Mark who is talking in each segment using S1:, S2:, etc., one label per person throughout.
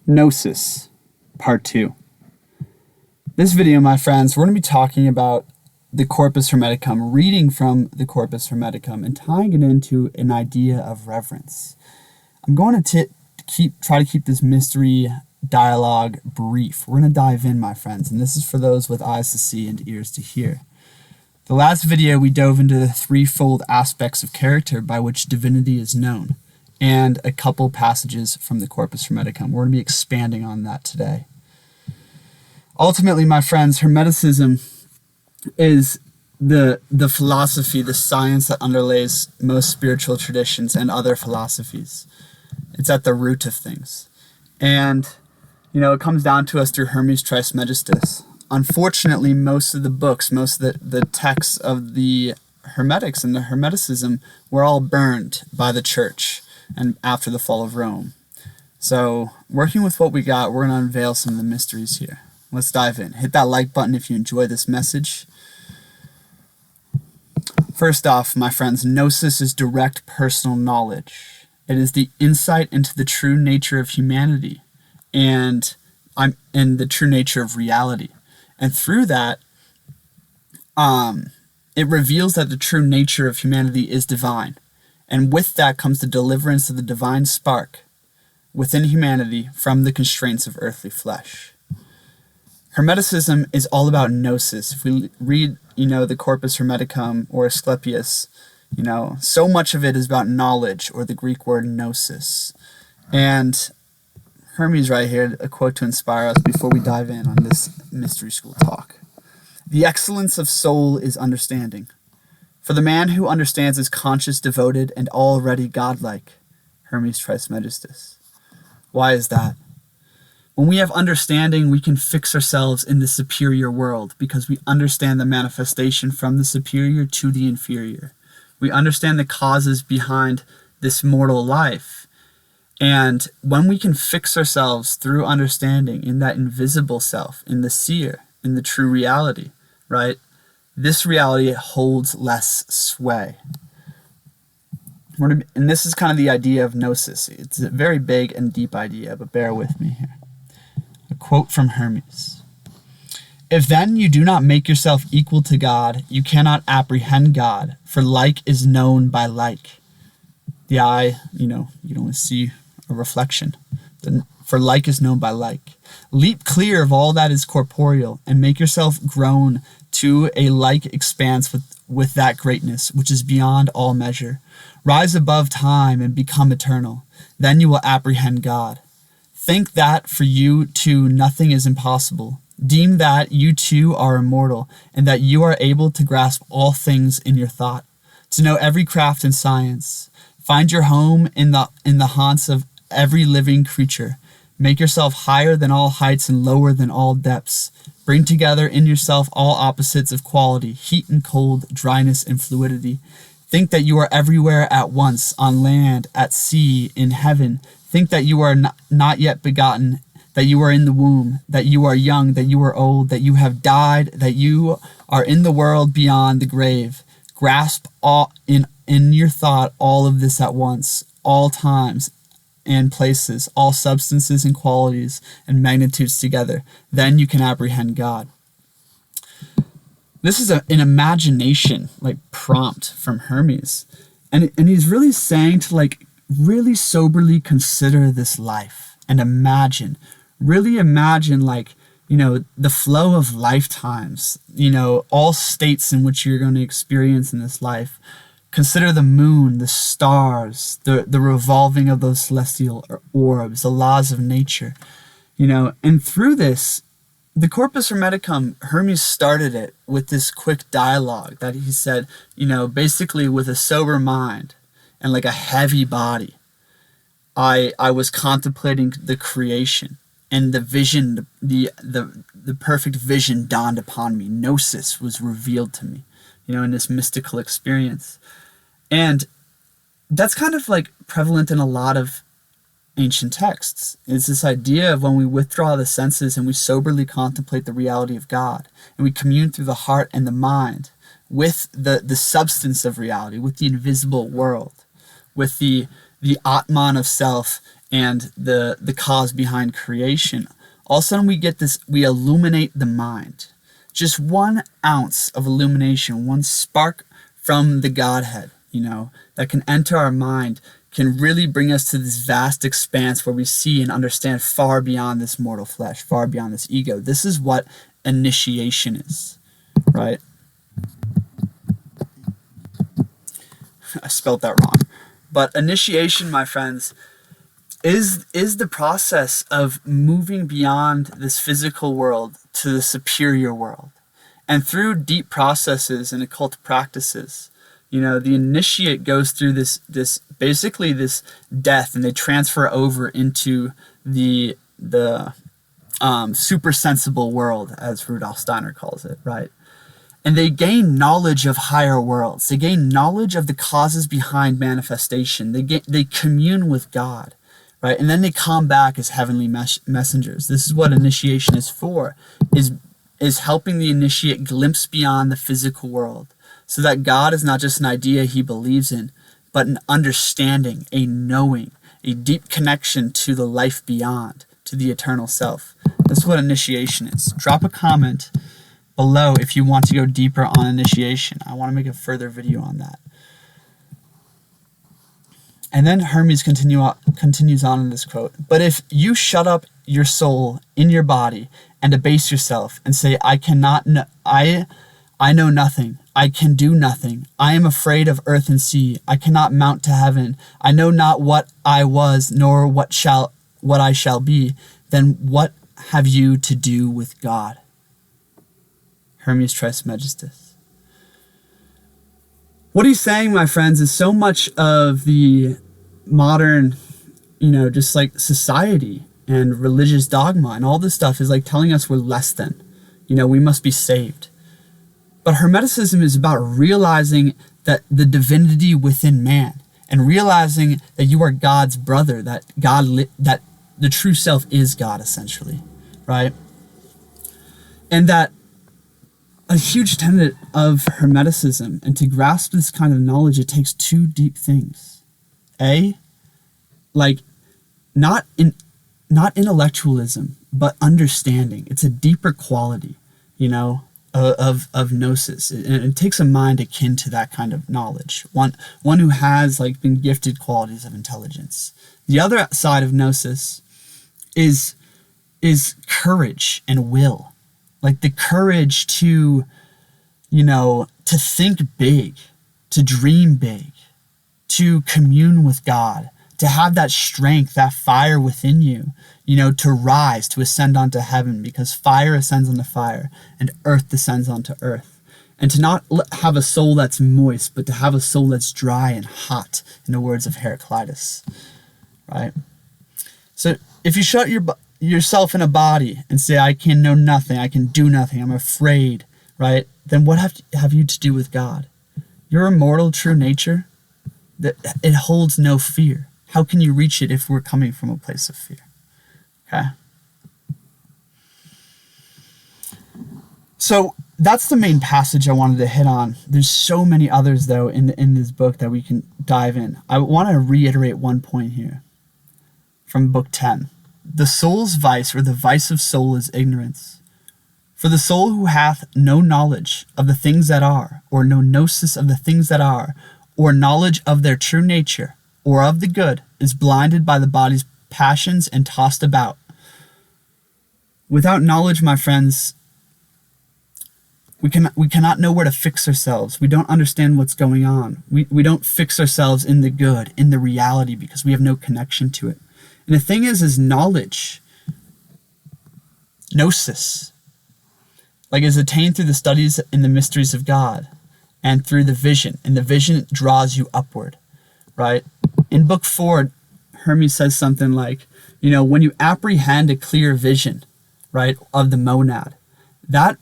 S1: Gnosis, Part 2. This video, my friends, we're going to be talking about the Corpus Hermeticum, reading from the Corpus Hermeticum, and tying it into an idea of reverence. I'm going to try to keep this mystery dialogue brief. We're going to dive in, my friends, and this is for those with eyes to see and ears to hear. The last video, we dove into the threefold aspects of character by which divinity is known, and a couple passages from the Corpus Hermeticum. We're going to be expanding on that today. Ultimately, my friends, Hermeticism is the philosophy, the science that underlays most spiritual traditions and other philosophies. It's at the root of things. And, it comes down to us through Hermes Trismegistus. Unfortunately, most of the books, most of the texts of the Hermetics and the Hermeticism were all burned by the church and after the fall of Rome. So, working with what we got, we're going to unveil some of the mysteries here. Let's dive in. Hit that like button if you enjoy this message. First off, my friends, Gnosis is direct personal knowledge. It is the insight into the true nature of humanity and the true nature of reality. And through that, it reveals that the true nature of humanity is divine. And with that comes the deliverance of the divine spark within humanity from the constraints of earthly flesh. Hermeticism is all about gnosis. If we read, the Corpus Hermeticum or Asclepius, so much of it is about knowledge, or the Greek word gnosis. And Hermes right here, a quote to inspire us before we dive in on this mystery school talk. The excellence of soul is understanding. For the man who understands is conscious, devoted, and already godlike. Hermes Trismegistus. Why is that? When we have understanding, we can fix ourselves in the superior world because we understand the manifestation from the superior to the inferior. We understand the causes behind this mortal life. And when we can fix ourselves through understanding in that invisible self, in the seer, in the true reality, right? This reality holds less sway. And this is kind of the idea of gnosis. It's a very big and deep idea, but bear with me here. A quote from Hermes. If then you do not make yourself equal to God, you cannot apprehend God, for like is known by like. The eye, you don't see a reflection. For like is known by like. Leap clear of all that is corporeal, and make yourself grown to a like expanse with that greatness, which is beyond all measure. Rise above time and become eternal. Then you will apprehend God. Think that for you too nothing is impossible. Deem that you too are immortal, and that you are able to grasp all things in your thought, to know every craft and science. Find your home in the haunts of every living creature. Make yourself higher than all heights and lower than all depths. Bring together in yourself all opposites of quality, heat and cold, dryness and fluidity. Think that you are everywhere at once, on land, at sea, in heaven. Think that you are not yet begotten, that you are in the womb, that you are young, that you are old, that you have died, that you are in the world beyond the grave. Grasp all in your thought all of this at once, all times and places, all substances and qualities and magnitudes together. Then you can apprehend God. This is an imagination prompt from Hermes. And he's really saying to really soberly consider this life and imagine, really imagine the flow of lifetimes, all states in which you're going to experience in this life. Consider the moon, the stars, the revolving of those celestial orbs, the laws of nature, and through this, the Corpus Hermeticum, Hermes started it with this quick dialogue that he said, basically with a sober mind and a heavy body, I was contemplating the creation, and the vision, the perfect vision dawned upon me. Gnosis was revealed to me, in this mystical experience. And that's kind of prevalent in a lot of ancient texts. It's this idea of when we withdraw the senses and we soberly contemplate the reality of God, and we commune through the heart and the mind with the substance of reality, with the invisible world, with the Atman of self and the cause behind creation, all of a sudden we illuminate the mind. Just 1 ounce of illumination, one spark from the Godhead, that can enter our mind, can really bring us to this vast expanse where we see and understand far beyond this mortal flesh, far beyond this ego. This is what initiation is, right? I spelled that wrong. But initiation, my friends, is the process of moving beyond this physical world to the superior world. And through deep processes and occult practices, the initiate goes through this basically this death, and they transfer over into the super sensible world, as Rudolf Steiner calls it, right? And they gain knowledge of higher worlds. They gain knowledge of the causes behind manifestation. They commune with God, right? And then they come back as heavenly messengers. This is what initiation is for, is helping the initiate glimpse beyond the physical world, so that God is not just an idea he believes in, but an understanding, a knowing, a deep connection to the life beyond, to the eternal self. That's what initiation is. Drop a comment below if you want to go deeper on initiation. I want to make a further video on that. And then Hermes continues on in this quote. But if you shut up your soul in your body and abase yourself and say, I know nothing, I can do nothing, I am afraid of earth and sea, I cannot mount to heaven, I know not what I was, nor what I shall be, then what have you to do with God? Hermes Trismegistus. What he's saying, my friends, is so much of the modern, just like society and religious dogma and all this stuff is like telling us we're less than, we must be saved. But Hermeticism is about realizing that the divinity within man, and realizing that you are God's brother, that that the true self is God, essentially, right? And that a huge tenet of Hermeticism, and to grasp this kind of knowledge, it takes 2 deep things. Not intellectualism, but understanding. It's a deeper quality, of Gnosis. It takes a mind akin to that kind of knowledge. One who has been gifted qualities of intelligence. The other side of Gnosis is courage and will. The courage to, to think big, to dream big, to commune with God, to have that strength, that fire within you, to rise, to ascend onto heaven, because fire ascends onto fire and earth descends onto earth. And to not have a soul that's moist, but to have a soul that's dry and hot, in the words of Heraclitus, right? So if you shut yourself in a body and say, I can know nothing, I can do nothing, I'm afraid, right? Then what have you to do with God? Your immortal true nature, it holds no fear. How can you reach it if we're coming from a place of fear? Okay. So that's the main passage I wanted to hit on. There's so many others, though, in this book that we can dive in. I want to reiterate one point here from book 10. The soul's vice, or the vice of soul, is ignorance. For the soul who hath no knowledge of the things that are, or no gnosis of the things that are, or knowledge of their true nature, or of the good, is blinded by the body's passions and tossed about. Without knowledge, my friends, we cannot know where to fix ourselves. We don't understand what's going on. We don't fix ourselves in the good, in the reality, because we have no connection to it. And the thing is knowledge, gnosis, is attained through the studies in the mysteries of God and through the vision. And the vision draws you upward, right? In book 4, Hermes says something like, when you apprehend a clear vision, right, of the monad, that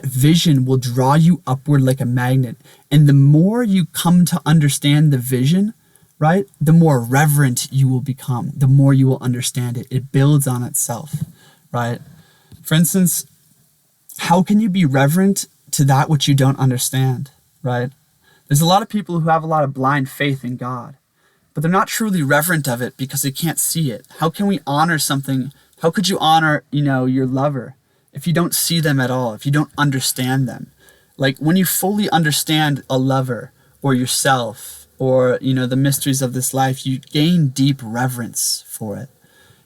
S1: vision will draw you upward like a magnet. And the more you come to understand the vision, right, the more reverent you will become, the more you will understand it. It builds on itself, right? For instance, how can you be reverent to that which you don't understand, right? There's a lot of people who have a lot of blind faith in God. but they're not truly reverent of it because they can't see it. How can we honor something? How could you honor, your lover if you don't see them at all, if you don't understand them? Like when you fully understand a lover or yourself or, the mysteries of this life, you gain deep reverence for it.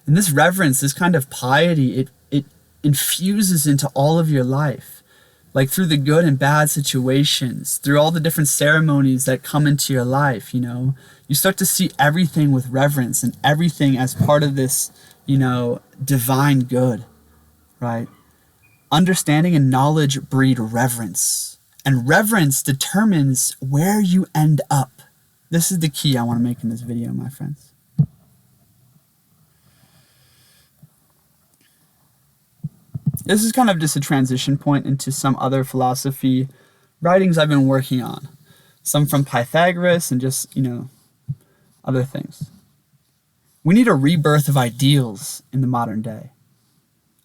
S1: And this reverence, this kind of piety, it infuses into all of your life. Like through the good and bad situations, through all the different ceremonies that come into your life, you start to see everything with reverence and everything as part of this, divine good, right? Understanding and knowledge breed reverence, and reverence determines where you end up. This is the key I want to make in this video, my friends. This is kind of just a transition point into some other philosophy writings I've been working on. Some from Pythagoras and just, other things. We need a rebirth of ideals in the modern day.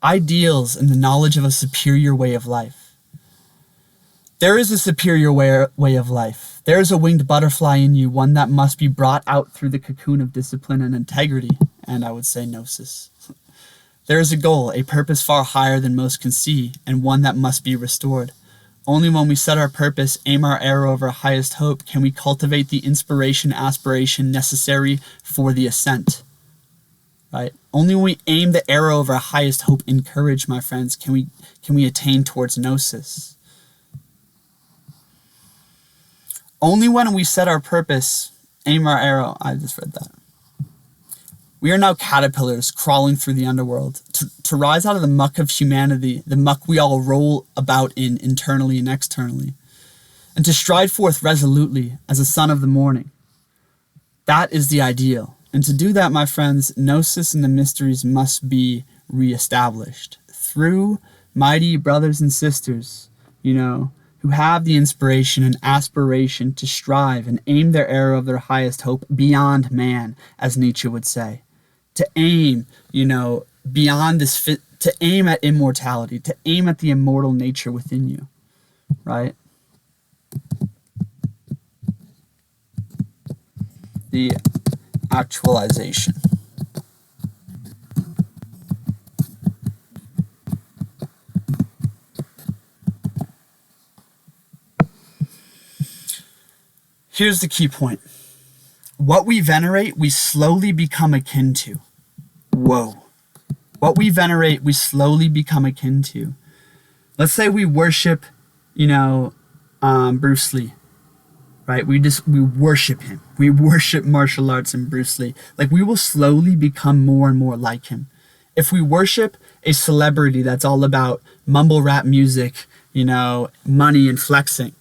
S1: Ideals and the knowledge of a superior way of life. There is a superior way of life. There is a winged butterfly in you, one that must be brought out through the cocoon of discipline and integrity, and I would say Gnosis. There is a goal, a purpose far higher than most can see, and one that must be restored. Only when we set our purpose, aim our arrow of our highest hope, can we cultivate the inspiration, aspiration necessary for the ascent. Right? Only when we aim the arrow of our highest hope and courage, my friends, can we attain towards Gnosis. Only when we set our purpose, aim our arrow. I just read that. We are now caterpillars crawling through the underworld to rise out of the muck of humanity, the muck we all roll about in internally and externally, and to stride forth resolutely as a son of the morning. That is the ideal. And to do that, my friends, Gnosis and the mysteries must be reestablished through mighty brothers and sisters, who have the inspiration and aspiration to strive and aim their arrow of their highest hope beyond man, as Nietzsche would say. To aim, beyond this to aim at immortality, to aim at the immortal nature within you, right? The actualization. Here's the key point. What we venerate, we slowly become akin to. Whoa. What we venerate, we slowly become akin to. Let's say we worship, Bruce Lee. Right? We worship him. We worship martial arts and Bruce Lee. Like, we will slowly become more and more like him. If we worship a celebrity that's all about mumble rap music, money and flexing,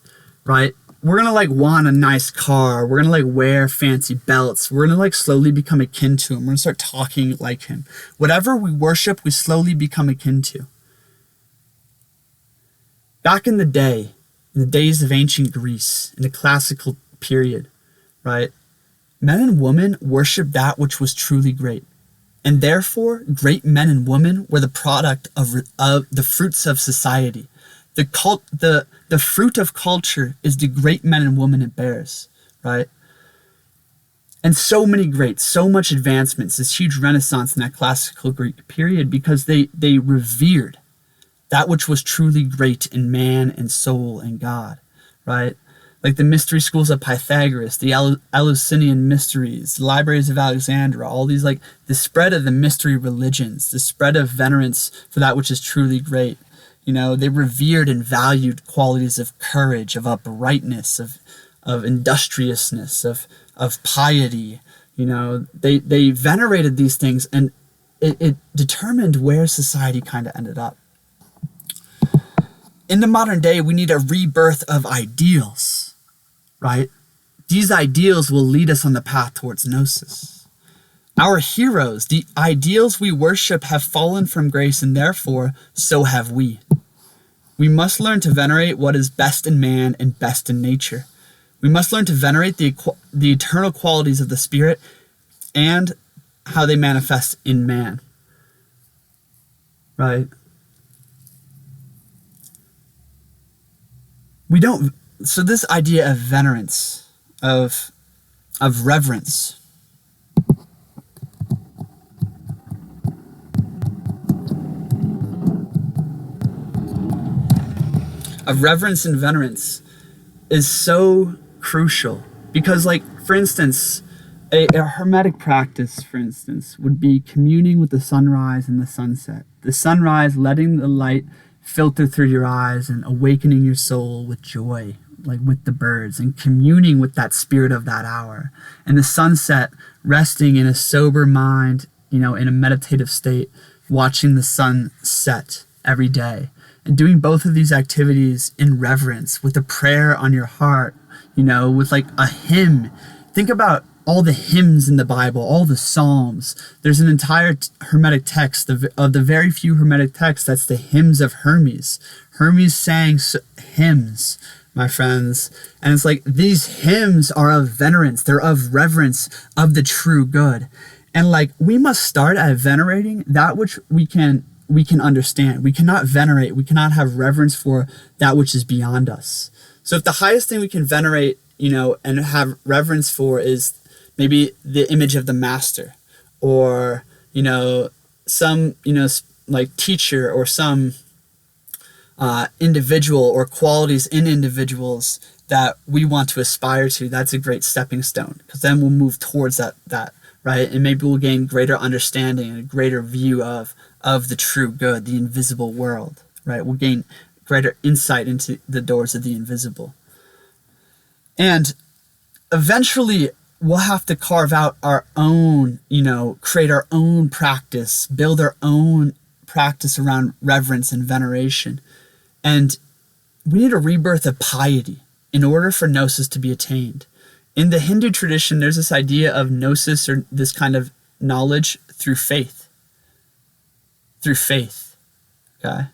S1: right? We're going to want a nice car. We're going to wear fancy belts. We're going to slowly become akin to him. We're going to start talking like him. Whatever we worship, we slowly become akin to. Back in the day, in the days of ancient Greece, in the classical period, right? Men and women worshiped that which was truly great. And therefore, great men and women were the product of the fruits of society. The fruit of culture is the great men and women it bears, right? And so many greats, so much advancements, this huge renaissance in that classical Greek period, because they revered that which was truly great in man and soul and God, right? Like the mystery schools of Pythagoras, the Eleusinian mysteries, the libraries of Alexandria, all these, the spread of the mystery religions, the spread of venerance for that which is truly great. They revered and valued qualities of courage, of uprightness, of industriousness, of piety. They venerated these things, and it determined where society kind of ended up. In the modern day, we need a rebirth of ideals, right? These ideals will lead us on the path towards Gnosis. Our heroes, the ideals we worship, have fallen from grace, and therefore, so have we. We must learn to venerate what is best in man and best in nature. We must learn to venerate the eternal qualities of the Spirit and how they manifest in man, right? So this idea of venerance, of reverence, of reverence and venerance is so crucial. Because, like, for instance, a hermetic practice, for instance, would be communing with the sunrise and the sunset. The sunrise, letting the light filter through your eyes and awakening your soul with joy, like with the birds, and communing with that spirit of that hour. And the sunset, resting in a sober mind, in a meditative state, watching the sun set every day. And doing both of these activities in reverence, with a prayer on your heart, with like a hymn. Think about all the hymns in the Bible, all the Psalms. There's an entire Hermetic text of the very few Hermetic texts. That's the hymns of Hermes. Hermes sang hymns, my friends. And it's like these hymns are of venerance. They're of reverence of the true good. And like we must start at venerating that which we can understand. We cannot venerate. We cannot have reverence for that which is beyond us. So if the highest thing we can venerate, and have reverence for is maybe the image of the master, or, some, like teacher, or some individual or qualities in individuals that we want to aspire to, that's a great stepping stone, because then we'll move towards that, right? And maybe we'll gain greater understanding and a greater view of the true good, the invisible world, right? We'll gain greater insight into the doors of the invisible. And eventually we'll have to carve out our own, create our own practice, build our own practice around reverence and veneration. And we need a rebirth of piety in order for Gnosis to be attained. In the Hindu tradition, there's this idea of Gnosis, or this kind of knowledge through faith. Through faith, okay?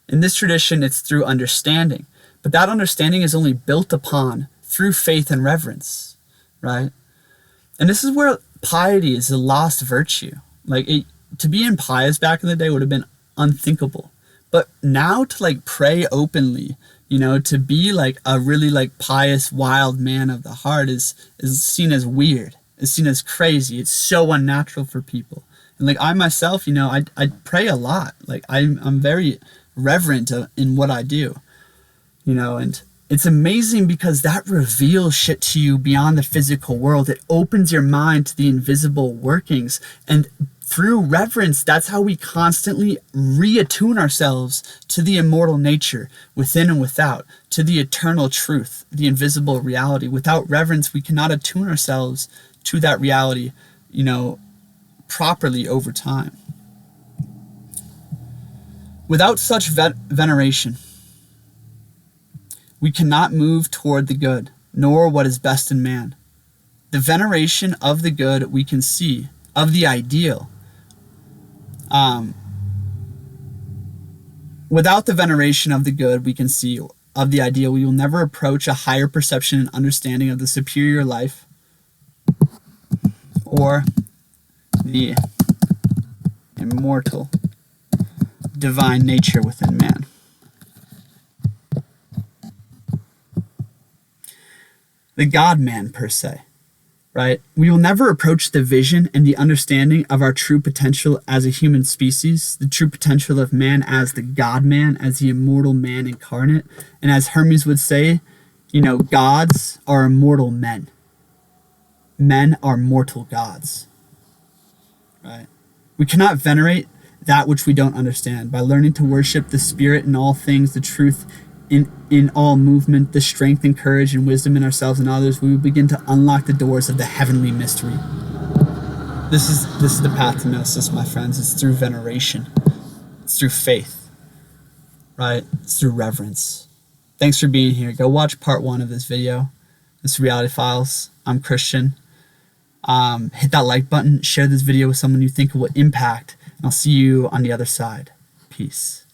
S1: In this tradition, it's through understanding. But that understanding is only built upon through faith and reverence, right? And this is where piety is a lost virtue. Like, to be impious back in the day would have been unthinkable. But now to like pray openly, to be like a really like pious, wild man of the heart is seen as weird. It's seen as crazy. It's so unnatural for people. And like I myself, I pray a lot. Like I'm very reverent in what I do, and it's amazing because that reveals shit to you beyond the physical world. It opens your mind to the invisible workings. And through reverence, that's how we constantly reattune ourselves to the immortal nature within and without, to the eternal truth, the invisible reality. Without reverence, we cannot attune ourselves to that reality, properly over time. Without such veneration, we cannot move toward the good, nor what is best in man. The veneration of the good we can see, of the ideal. Without the veneration of the good we can see, of the ideal, we will never approach a higher perception and understanding of the superior life, or the immortal divine nature within man. The God-man, per se, right? We will never approach the vision and the understanding of our true potential as a human species, the true potential of man as the God-man, as the immortal man incarnate. And as Hermes would say, gods are immortal men. Men are mortal gods, right? We cannot venerate that which we don't understand. By learning to worship the spirit in all things, the truth in all movement, the strength and courage and wisdom in ourselves and others, we will begin to unlock the doors of the heavenly mystery. This is the path to Gnosis, my friends. It's through veneration. It's through faith, right? It's through reverence. Thanks for being here. Go watch part 1 of this video. This Reality Files. I'm Christian. Hit that like button. Share this video with someone you think it will impact. And I'll see you on the other side. Peace.